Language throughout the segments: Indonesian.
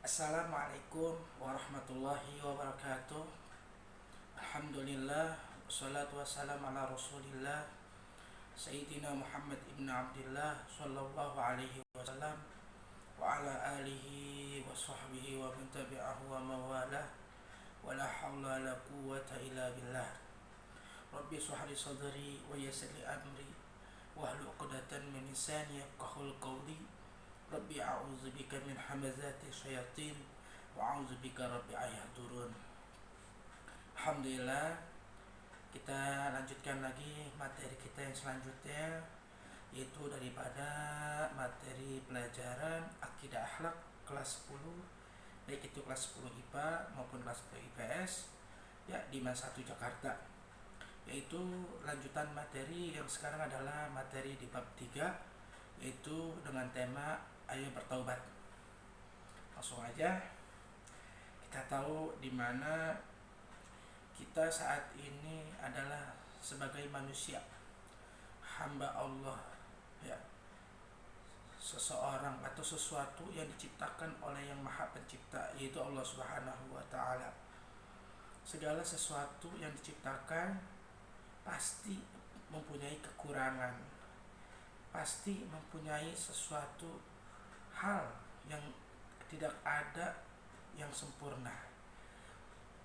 Assalamualaikum warahmatullahi wabarakatuh. Alhamdulillah, wassalatu wassalamu ala rasulillah Sayyidina Muhammad ibn Abdullah sallallahu alaihi wasallam wa ala alihi wa sahbihi wa man tabi'ahu wa mawalah wa la hawla wa la quwwata illa billah. Rabbi shrah li sadri wa yassir li amri wahlul 'uqdatam min lisani yafqahul qawli. Rabbi a'udzubika min hamazati syayatin wa a'udzubika rabbi ayahdurun. Alhamdulillah, kita lanjutkan lagi materi kita yang selanjutnya, yaitu daripada materi pelajaran akidah akhlak kelas 10, baik itu kelas 10 IPA maupun kelas 10 IPS ya di Mas 1 Jakarta. Yaitu lanjutan materi yang sekarang adalah materi di bab 3, yaitu dengan tema ayo bertaubat. Langsung aja, kita tahu di mana kita saat ini adalah sebagai manusia, hamba Allah ya, seseorang atau sesuatu yang diciptakan oleh yang maha pencipta, yaitu Allah Subhanahu wa ta'ala. Segala sesuatu yang diciptakan pasti mempunyai kekurangan, pasti mempunyai sesuatu hal yang tidak ada yang sempurna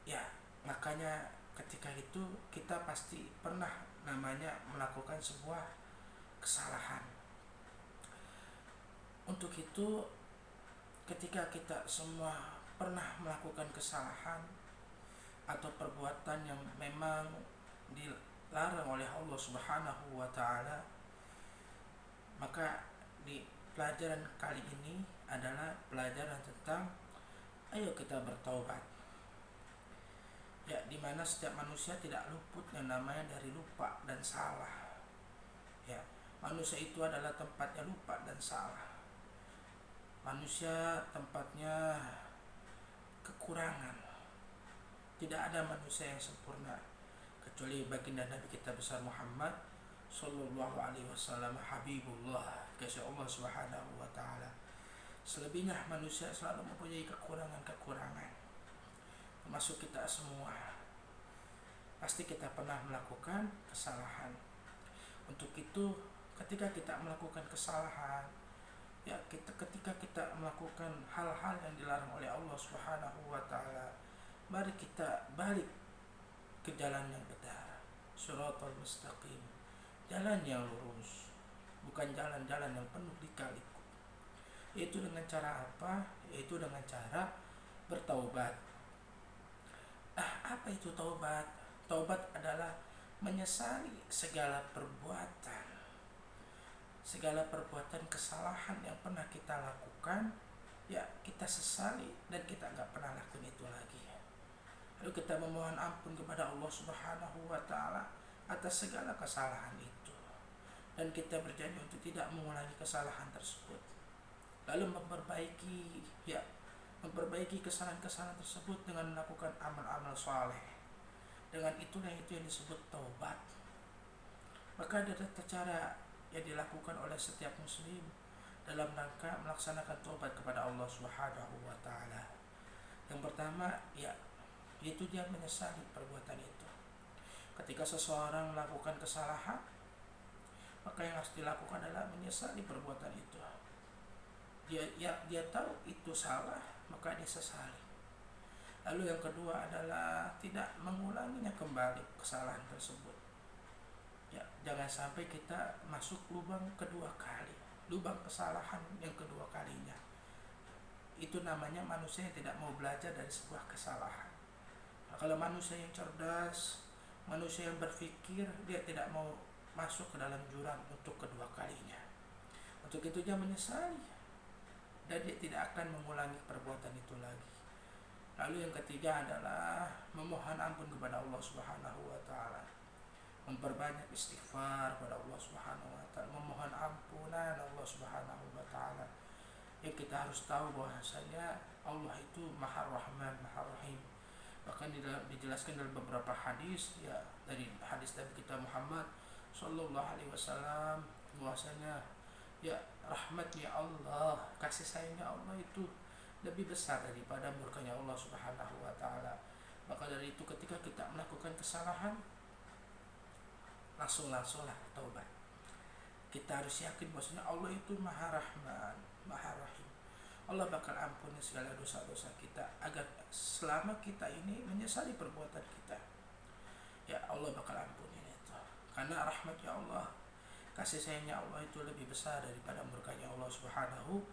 ya. Makanya ketika itu kita pasti pernah namanya melakukan sebuah kesalahan. Untuk itu, ketika kita semua pernah melakukan kesalahan atau perbuatan yang memang dilarang oleh Allah Subhanahu wa ta'ala, maka di pelajaran kali ini adalah pelajaran tentang ayo kita bertaubat. Ya, dimana setiap manusia tidak luput yang namanya dari lupa dan salah. Ya, manusia itu adalah tempatnya lupa dan salah. Manusia tempatnya kekurangan. Tidak ada manusia yang sempurna kecuali baginda Nabi kita besar Muhammad sallallahu alaihi wasallam, Habibullah, kasih Allah Subhanahu wa ta'ala. Selebihnya manusia selalu mempunyai kekurangan-kekurangan, termasuk kita semua. Pasti kita pernah melakukan kesalahan. Untuk itu, ketika kita melakukan kesalahan ya, ketika kita melakukan hal-hal yang dilarang oleh Allah Subhanahu wa ta'ala, mari kita balik ke jalan yang benar, shiratal mustaqim, jalan yang lurus, bukan jalan-jalan yang penuh lika-liku. Yaitu dengan cara apa? Yaitu dengan cara bertaubat. Apa itu taubat? Taubat adalah menyesali segala perbuatan, segala perbuatan kesalahan yang pernah kita lakukan ya, kita sesali dan kita nggak pernah lakukan itu lagi. Lalu kita memohon ampun kepada Allah Subhanahu wa ta'ala atas segala kesalahan itu, dan kita berjanji untuk tidak mengulangi kesalahan tersebut. Lalu memperbaiki kesalahan-kesalahan tersebut dengan melakukan amal-amal saleh. Dengan itulah itu yang disebut taubat. Maka ada tata cara yang dilakukan oleh setiap muslim dalam rangka melaksanakan taubat kepada Allah Subhanahu wa ta'ala. Yang pertama ya, yaitu dia menyesali perbuatan itu. Ketika seseorang melakukan kesalahan, maka yang harus dilakukan adalah menyesali perbuatan itu. Dia tahu itu salah, maka dia sesali. Lalu yang kedua adalah tidak mengulanginya kembali kesalahan tersebut. Ya, jangan sampai kita masuk lubang kedua kali, lubang kesalahan yang kedua kalinya. Itu namanya manusia yang tidak mau belajar dari sebuah kesalahan. Nah, kalau manusia yang cerdas, manusia yang berpikir, dia tidak mau masuk ke dalam jurang untuk kedua kalinya. Untuk itu dia menyesali dan dia tidak akan mengulangi perbuatan itu lagi. Lalu yang ketiga adalah memohon ampun kepada Allah Subhanahu wa ta'ala, memperbanyak istighfar kepada Allah Subhanahu wa ta'ala, memohon ampunan Allah Subhanahu wa ta'ala. Ya, kita harus tahu bahwasanya Allah itu Maha Rahman, Maha Rahim. Bahkan dijelaskan dalam beberapa hadis ya, dari hadis Nabi kita Muhammad sallallahu alaihi wasallam, bahwasanya ya rahmatnya Allah, kasih sayangnya Allah itu lebih besar daripada murkanya Allah Subhanahu wa taala. Maka dari itu ketika kita melakukan kesalahan, langsunglah taubat. Kita harus yakin bahwasanya Allah itu Maha Rahman, Maha Rahim. Allah bakal ampuni segala dosa-dosa kita agar selama kita ini menyesali perbuatan kita, ya Allah bakal ampuni itu. Karena rahmatnya Allah, kasih sayangnya Allah itu lebih besar daripada murkanya Allah Subhanahu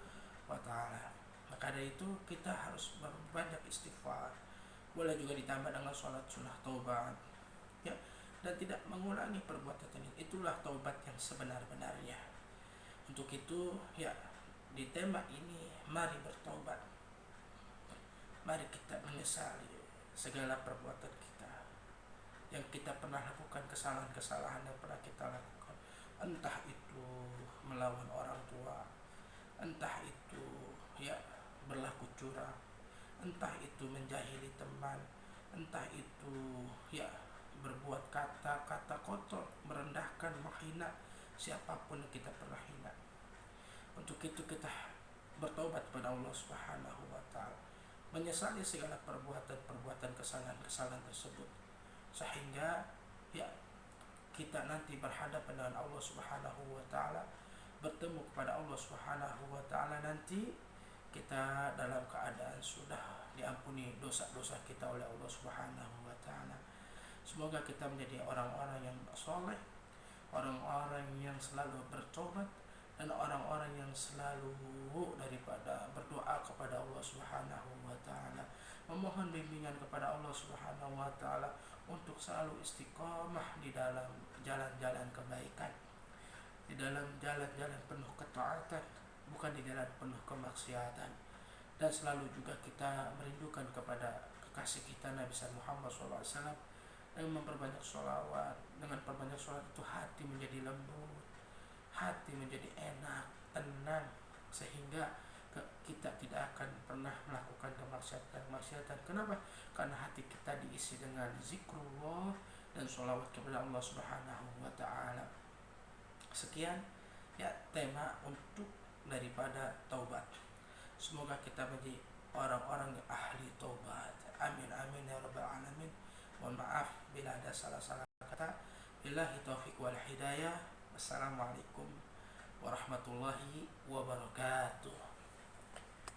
wa taala. Maka dari itu kita harus banyak istighfar. Boleh juga ditambah dengan sholat sunnah taubat, ya, dan tidak mengulangi perbuatan ini. Itulah taubat yang sebenar-benarnya. Untuk itu, ya, di tema ini mari bertaubat. Mari kita menyesali segala perbuatan kita yang kita pernah lakukan, kesalahan-kesalahan yang pernah kita lakukan. Entah itu melawan orang tua, entah itu, ya, berlaku curang, entah itu menjahili teman, entah itu, ya, berbuat kata-kata kotor, merendahkan, menghina siapapun yang kita pernah hina. Untuk itu kita bertobat kepada Allah Subhanahu wa taala, menyesali segala perbuatan-perbuatan kesalahan-kesalahan tersebut, sehingga, ya, kita nanti berhadapan dengan Allah Subhanahu wa taala, bertemu kepada Allah Subhanahu wa taala nanti kita dalam keadaan sudah diampuni dosa-dosa kita oleh Allah Subhanahu wa taala. Semoga kita menjadi orang-orang yang soleh, orang-orang yang selalu bertobat, dan orang-orang yang selalu daripada berdoa kepada Allah Subhanahu wa taala, memohon bimbingan kepada Allah Subhanahu wa taala untuk selalu istiqomah di dalam jalan-jalan kebaikan, di dalam jalan-jalan penuh ketaatan, bukan di jalan penuh kemaksiatan. Dan selalu juga kita merindukan kepada kekasih kita Nabi Muhammad SAW dengan memperbanyak sholawat. Dengan perbanyak sholawat itu hati menjadi lembut, hati menjadi enak, tenang, sehingga kita tidak akan pernah melakukan kemaksiatan. Kenapa? Karena hati kita diisi dengan zikrullah dan sholawat kepada Allah Subhanahu wa taala. Sekian, ya, tema untuk daripada taubat. Semoga kita menjadi orang-orang yang ahli taubat. Amin amin ya rabbal alamin. Mohon maaf bila ada salah-salah kata. Billahi taufiq wal hidayah. Wassalamualaikum warahmatullahi wabarakatuh.